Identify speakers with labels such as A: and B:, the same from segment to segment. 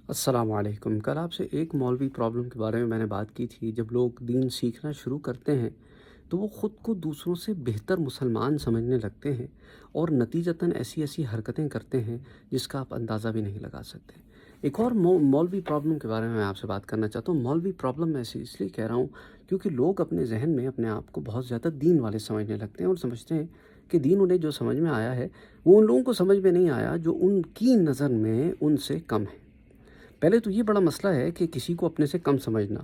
A: السلام علیکم۔ کل آپ سے ایک مولوی پرابلم کے بارے میں نے بات کی تھی۔ جب لوگ دین سیکھنا شروع کرتے ہیں تو وہ خود کو دوسروں سے بہتر مسلمان سمجھنے لگتے ہیں اور نتیجتاً ایسی حرکتیں کرتے ہیں جس کا آپ اندازہ بھی نہیں لگا سکتے۔ ایک اور مولوی پرابلم کے بارے میں آپ سے بات کرنا چاہتا ہوں۔ مولوی پرابلم میں اس لیے کہہ رہا ہوں کیونکہ لوگ اپنے ذہن میں اپنے آپ کو بہت زیادہ دین والے سمجھنے لگتے ہیں اور سمجھتے ہیں کہ دین انہیں جو سمجھ میں آیا ہے وہ ان لوگوں کو سمجھ میں نہیں آیا جو ان کی نظر میں ان سے کم ہے۔ پہلے تو یہ بڑا مسئلہ ہے کہ کسی کو اپنے سے کم سمجھنا،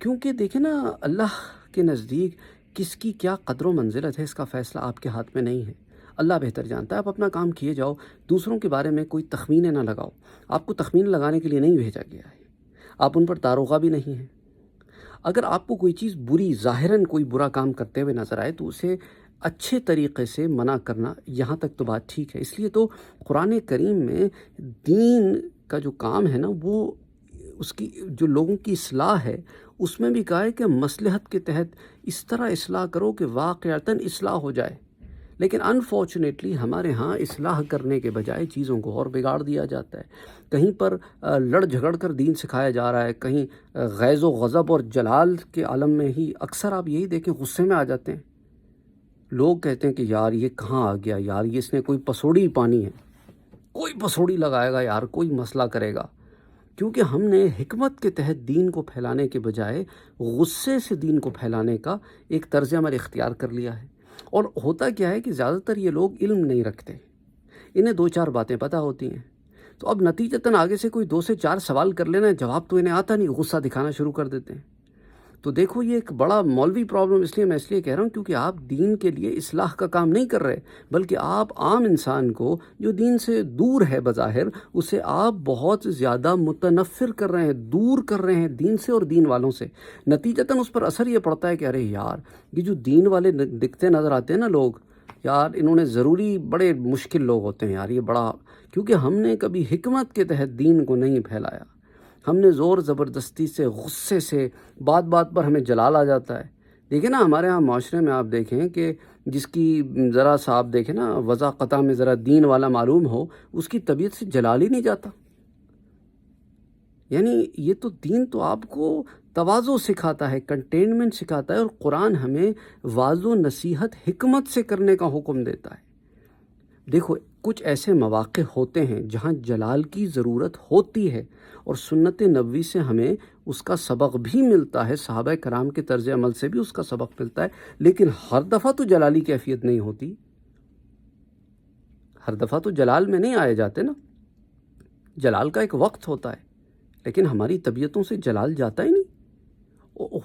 A: کیونکہ دیکھیں نا، اللہ کے نزدیک کس کی کیا قدر و منزلت ہے اس کا فیصلہ آپ کے ہاتھ میں نہیں ہے۔ اللہ بہتر جانتا ہے۔ آپ اپنا کام کیے جاؤ، دوسروں کے بارے میں کوئی تخمینے نہ لگاؤ۔ آپ کو تخمین لگانے کے لیے نہیں بھیجا گیا ہے، آپ ان پر داروغہ بھی نہیں ہیں۔ اگر آپ کو کوئی چیز بری، ظاہراً کوئی برا کام کرتے ہوئے نظر آئے تو اسے اچھے طریقے سے منع کرنا، یہاں تک تو بات ٹھیک ہے۔ اس لیے تو قرآن کریم میں دین کا جو کام ہے نا، وہ اس کی جو لوگوں کی اصلاح ہے اس میں بھی کہا ہے کہ مصلحت کے تحت اس طرح اصلاح کرو کہ واقعتاً اصلاح ہو جائے۔ لیکن انفارچونیٹلی ہمارے ہاں اصلاح کرنے کے بجائے چیزوں کو اور بگاڑ دیا جاتا ہے۔ کہیں پر لڑ جھگڑ کر دین سکھایا جا رہا ہے، کہیں غیظ و غضب اور جلال کے عالم میں ہی اکثر آپ یہی دیکھیں غصے میں آ جاتے ہیں۔ لوگ کہتے ہیں کہ یار یہ کہاں آ گیا، یار یہ اس نے کوئی پسوڑی پانی ہے، کوئی پسوڑی لگائے گا، یار کوئی مسئلہ کرے گا۔ کیونکہ ہم نے حکمت کے تحت دین کو پھیلانے کے بجائے غصے سے دین کو پھیلانے کا ایک طرز عمل اختیار کر لیا ہے۔ اور ہوتا کیا ہے کہ زیادہ تر یہ لوگ علم نہیں رکھتے، انہیں دو چار باتیں پتہ ہوتی ہیں، تو اب نتیجتاً آگے سے کوئی 2 سے 4 سوال کر لینا، جواب تو انہیں آتا نہیں، غصہ دکھانا شروع کر دیتے ہیں۔ تو دیکھو، یہ ایک بڑا مولوی پرابلم میں اس لیے کہہ رہا ہوں کیونکہ آپ دین کے لیے اصلاح کا کام نہیں کر رہے، بلکہ آپ عام انسان کو جو دین سے دور ہے بظاہر، اسے آپ بہت زیادہ متنفر کر رہے ہیں، دور کر رہے ہیں دین سے اور دین والوں سے۔ نتیجتاً اس پر اثر یہ پڑتا ہے کہ ارے یار، یہ جو دین والے دکھتے نظر آتے ہیں نا لوگ، یار انہوں نے ضروری بڑے مشکل لوگ ہوتے ہیں یار، یہ بڑا، کیونکہ ہم نے کبھی حکمت کے تحت دین کو نہیں پھیلایا۔ ہم نے زور زبردستی سے، غصے سے، بات بات پر ہمیں جلال آ جاتا ہے۔ دیکھیں نا، ہمارے ہاں معاشرے میں آپ دیکھیں کہ جس کی ذرا سا آپ دیکھیں نا وضاقتہ میں ذرا دین والا معلوم ہو، اس کی طبیعت سے جلال ہی نہیں جاتا۔ یعنی یہ تو دین تو آپ کو تواضع سکھاتا ہے، کنٹینمنٹ سکھاتا ہے، اور قرآن ہمیں واعظ و نصیحت حکمت سے کرنے کا حکم دیتا ہے۔ دیکھو، کچھ ایسے مواقع ہوتے ہیں جہاں جلال کی ضرورت ہوتی ہے، اور سنت نبوی سے ہمیں اس کا سبق بھی ملتا ہے، صحابہ کرام کے طرز عمل سے بھی اس کا سبق ملتا ہے، لیکن ہر دفعہ تو جلالی کیفیت نہیں ہوتی، ہر دفعہ تو جلال میں نہیں آئے جاتے نا۔ جلال کا ایک وقت ہوتا ہے، لیکن ہماری طبیعتوں سے جلال جاتا ہی نہیں۔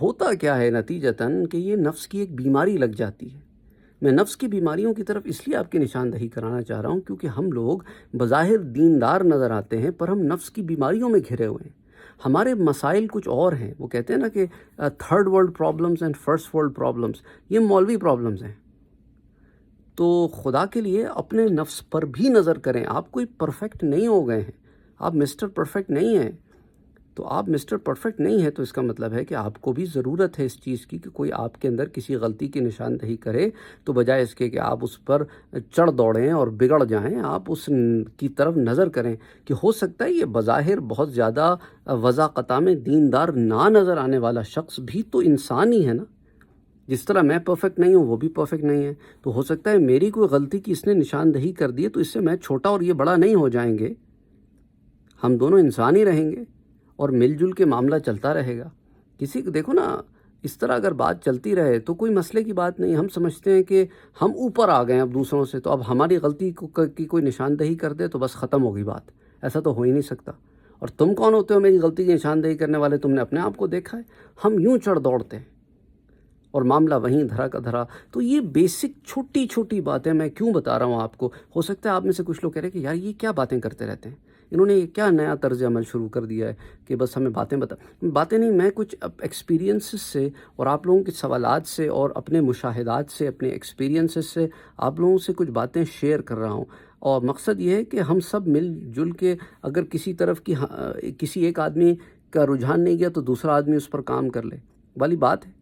A: ہوتا کیا ہے نتیجتاً کہ یہ نفس کی ایک بیماری لگ جاتی ہے۔ میں نفس کی بیماریوں کی طرف اس لیے آپ کی نشاندہی کرانا چاہ رہا ہوں کیونکہ ہم لوگ بظاہر دیندار نظر آتے ہیں پر ہم نفس کی بیماریوں میں گھرے ہوئے ہیں۔ ہمارے مسائل کچھ اور ہیں۔ وہ کہتے ہیں نا کہ third world problems and first world problems, یہ مولوی پرابلمز ہیں۔ تو خدا کے لیے اپنے نفس پر بھی نظر کریں۔ آپ کوئی پرفیکٹ نہیں ہو گئے ہیں، آپ مسٹر پرفیکٹ نہیں ہیں۔ تو آپ مسٹر پرفیکٹ نہیں ہے تو اس کا مطلب ہے کہ آپ کو بھی ضرورت ہے اس چیز کی کہ کوئی آپ کے اندر کسی غلطی کی نشاندہی کرے تو بجائے اس کے کہ آپ اس پر چڑھ دوڑیں اور بگڑ جائیں، آپ اس کی طرف نظر کریں کہ ہو سکتا ہے یہ بظاہر بہت زیادہ وضاقتہ میں دیندار نہ نظر آنے والا شخص بھی تو انسان ہی ہے نا۔ جس طرح میں پرفیکٹ نہیں ہوں وہ بھی پرفیکٹ نہیں ہے، تو ہو سکتا ہے میری کوئی غلطی کی اس نے نشاندہی کر دی ہے تو اس سے میں چھوٹا اور یہ بڑا نہیں ہو جائیں گے، ہم دونوں انسان ہی رہیں گے اور مل جل کے معاملہ چلتا رہے گا۔ کسی کو دیکھو نا، اس طرح اگر بات چلتی رہے تو کوئی مسئلے کی بات نہیں۔ ہم سمجھتے ہیں کہ ہم اوپر آ گئے ہیں اب دوسروں سے، تو اب ہماری غلطی کی کوئی نشاندہی کر دے تو بس ختم ہوگی بات۔ ایسا تو ہو ہی نہیں سکتا۔ اور تم کون ہوتے ہو میری غلطی کی نشاندہی کرنے والے؟ تم نے اپنے آپ کو دیکھا ہے؟ ہم یوں چڑھ دوڑتے ہیں اور معاملہ وہیں دھرا کا دھرا۔ تو یہ بیسک چھوٹی چھوٹی باتیں میں کیوں بتا رہا ہوں آپ کو؟ ہو سکتا ہے آپ میں سے کچھ لوگ کہہ رہے ہیں کہ یار یہ کیا باتیں کرتے رہتے ہیں، انہوں نے یہ کیا نیا طرز عمل شروع کر دیا ہے کہ بس ہمیں باتیں نہیں، میں کچھ ایکسپیرینسز سے اور آپ لوگوں کے سوالات سے اور اپنے مشاہدات سے، اپنے ایکسپیرینسز سے آپ لوگوں سے کچھ باتیں شیئر کر رہا ہوں، اور مقصد یہ ہے کہ ہم سب مل جل کے، اگر کسی طرف کی کسی ایک آدمی کا رجحان نہیں گیا تو دوسرا آدمی اس پر کام کر لے والی بات ہے۔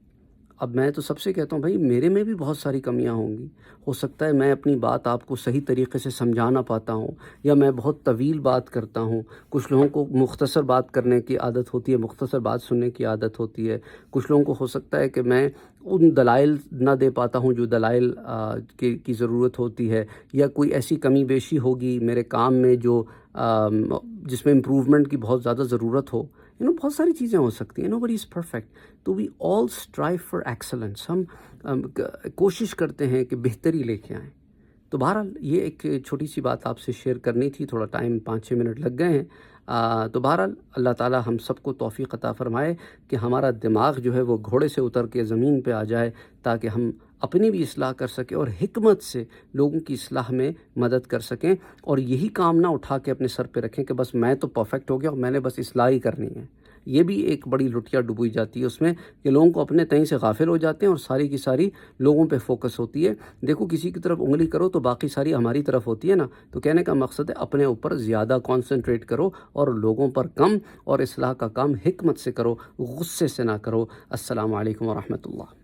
A: اب میں تو سب سے کہتا ہوں بھائی میرے میں بھی بہت ساری کمیاں ہوں گی، ہو سکتا ہے میں اپنی بات آپ کو صحیح طریقے سے سمجھا نہ پاتا ہوں، یا میں بہت طویل بات کرتا ہوں، کچھ لوگوں کو مختصر بات کرنے کی عادت ہوتی ہے، مختصر بات سننے کی عادت ہوتی ہے، کچھ لوگوں کو ہو سکتا ہے کہ میں ان دلائل نہ دے پاتا ہوں جو دلائل کی ضرورت ہوتی ہے، یا کوئی ایسی کمی بیشی ہوگی میرے کام میں جو جس میں امپروومنٹ کی بہت زیادہ ضرورت ہو، بہت ساری چیزیں ہو سکتی ہیں. Nobody is perfect. تو وی آل اسٹرائیو فار ایکسلنس. ہم کوشش کرتے ہیں کہ بہتری لے کے آئیں. تو بہرحال یہ ایک چھوٹی سی بات آپ سے شیئر کرنی تھی. تھوڑا ٹائم 5-6 منٹ لگ گئے ہیں. تو بہرحال اللہ تعالیٰ ہم سب کو توفیق عطا فرمائے کہ ہمارا دماغ جو ہے وہ گھوڑے سے اتر کے زمین پہ آ جائے، تاکہ ہم اپنی بھی اصلاح کر سکیں اور حکمت سے لوگوں کی اصلاح میں مدد کر سکیں، اور یہی کام نہ اٹھا کے اپنے سر پہ رکھیں کہ بس میں تو پرفیکٹ ہو گیا اور میں نے بس اصلاح ہی کرنی ہے. یہ بھی ایک بڑی لٹیا ڈبوئی جاتی ہے اس میں کہ لوگوں کو اپنے تئیں سے غافل ہو جاتے ہیں اور ساری کی ساری لوگوں پہ فوکس ہوتی ہے. دیکھو کسی کی طرف انگلی کرو تو باقی ساری ہماری طرف ہوتی ہے نا. تو کہنے کا مقصد ہے اپنے اوپر زیادہ کانسنٹریٹ کرو اور لوگوں پر کم، اور اصلاح کا کام حکمت سے کرو، غصے سے نہ کرو. السلام علیکم ورحمۃ اللہ.